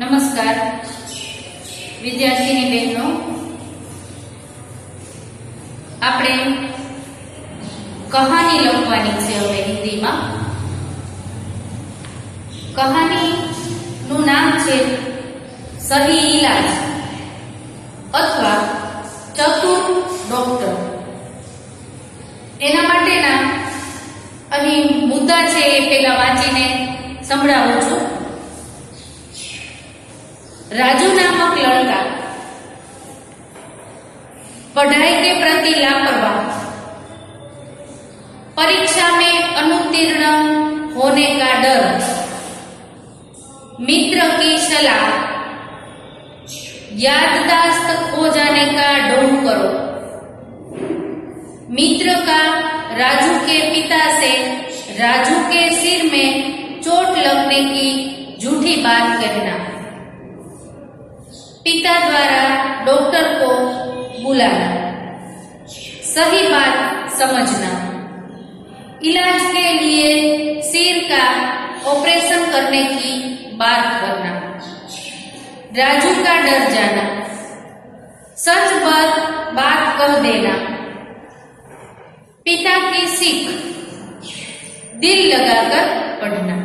નમસ્કાર વિદ્યાર્થીની બહેનો, આપણે કહાની લખવાની છે હવે હિન્દીમાં. કહાનીનું નામ છે સહી ઈલાજ અથવા ચતુર ડોક્ટર. એના માટેના અહીં મુદ્દા છે એ પહેલા વાંચીને સંભળાવું છું. राजू नामक लड़का पढ़ाई के प्रति लापरवाह, परीक्षा में अनुत्तीर्ण होने का डर, मित्र की सलाह, याददाश्त खो जाने का ढोंग करो. मित्र का राजू के पिता से राजू के सिर में चोट लगने की झूठी बात कहना. पिता द्वारा डॉक्टर को बुलाना, सही बात समझना, इलाज के लिए सिर का ऑपरेशन करने की बात करना, राजू का डर जाना, सच बात कह देना, पिता की सीख, दिल लगाकर पढ़ना.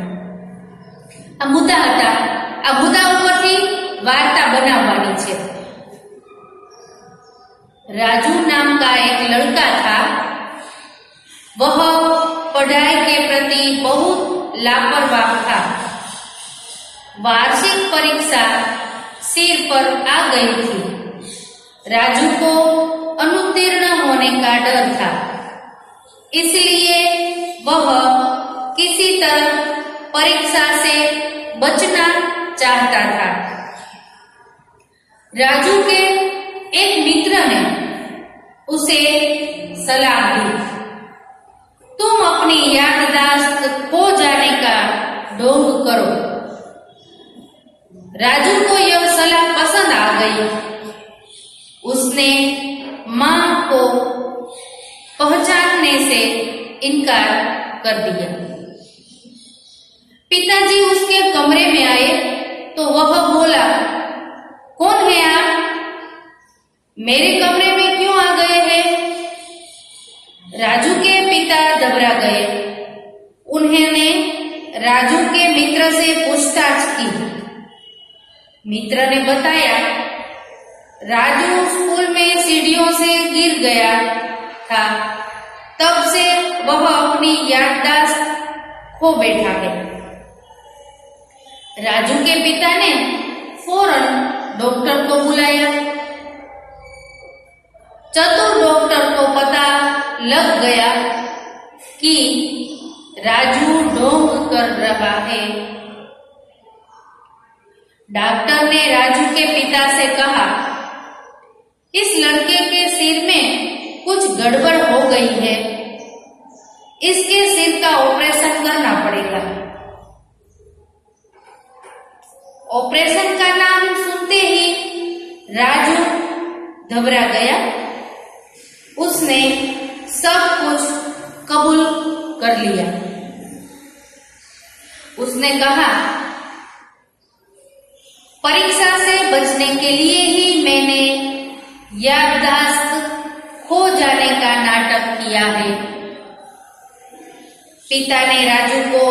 आ मुद्दा હતા. આ મુદ્દા ઉપરથી वार्ता बनावानी छे. राजू नाम का एक लड़का था. वह पढ़ाई के प्रति बहुत लापरवाह था. वार्षिक परीक्षा सिर पर आ गई थी. राजू को अनुत्तीर्ण होने का डर था, इसलिए वह किसी तरह परीक्षा से बचना चाहता था. राजू के एक मित्र ने उसे सलाह दी, तुम अपनी याददाश्त खो जाने का ढोंग करो. राजू को यह सलाह पसंद आ गई. उसने मां को पहचानने से इनकार कर दिया. पिताजी उसके कमरे में आए तो वह बोला, कौन है आप? मेरे कमरे में क्यों आ गए हैं? राजू के पिता घबरा गए. उन्होंने राजू के मित्र से पूछताछ की. मित्र ने बताया, राजू स्कूल में सीढ़ियों से गिर गया था, तब से वह अपनी याददाश्त खो बैठा है. राजू के पिता ने फौरन डॉक्टर को बुलाया. चतुर डॉक्टर को पता लग गया कि राजू ढोंग कर रहा है. डॉक्टर ने राजू के पिता से कहा, इस लड़के के सिर में कुछ गड़बड़ हो गई है, इसके सिर का ऑपरेशन करना पड़ेगा. ऑपरेशन का नाम सुनते ही राजू घबरा गया. उसने सब कुछ कबूल कर लिया. उसने कहा, परीक्षा से बचने के लिए ही मैंने याददाश्त खो जाने का नाटक किया है. पिता ने राजू को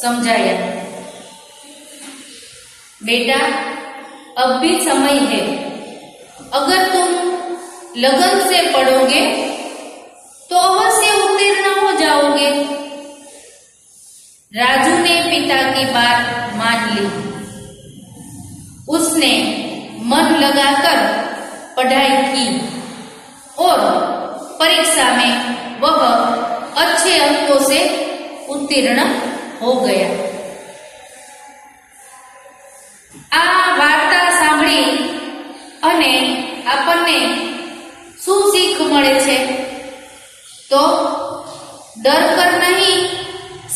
समझाया, बेटा अब भी समय है. अगर तुम लगन से पढ़ोगे तो अवश्य उत्तीर्ण हो जाओगे. राजू ने पिता की बात मान ली. उसने मन लगाकर पढ़ाई की और परीक्षा में वह अच्छे अंकों से उत्तीर्ण हो गया. आ वार्ता सांभળી અને આપણને શું શીખ મળે છે? तो डर कर नहीं,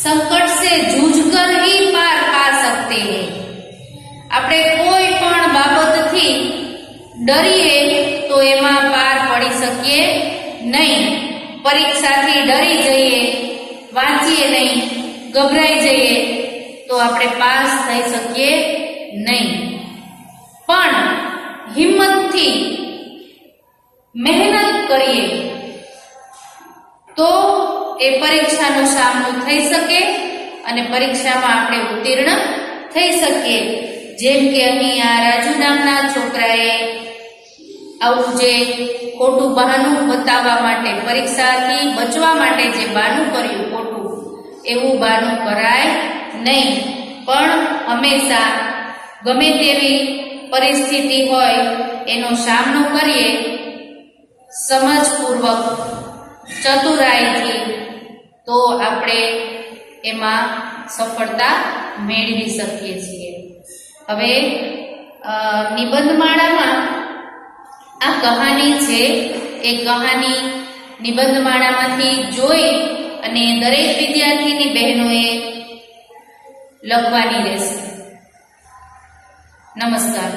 संकट से जूझ कर ही पार पा सकते हैं. આપણે કોઈ પણ બાબતથી ડરીએ તો એમાં પાર પડી શકીએ નહીં. પરીક્ષાથી ડરી જઈએ, વાંચીએ નહીં, ગભરાઈ જઈએ તો આપણે પાસ થઈ શકીએ નહીં, પણ હિંમતથી મહેનત કરીએ તો એ પરીક્ષાનો સામનો થઈ શકે અને પરીક્ષામાં આપણે ઉત્તીર્ણ થઈ શકીએ. જેમ કે અહીં આ રાજુ નામના છોકરાએ આવું જે ખોટું બહાનું બતાવવા માટે, પરીક્ષાથી બચવા માટે જે બહાનું કર્યું ખોટું, એવું બહાનું કરાય નહીં, પણ હંમેશા ગમે તેવી પરિસ્થિતિ હોય એનો સામનો કરીએ સમજપૂર્વક, ચતુરાઈથી, તો આપણે એમાં સફળતા મેળવી શકીએ છીએ. હવે નિબંધમાળામાં આ કહાની છે, એ કહાની નિબંધમાળામાંથી જોઈ અને દરેક વિદ્યાર્થીની બહેનોએ લખવાની રહેશે. નમસ્કાર.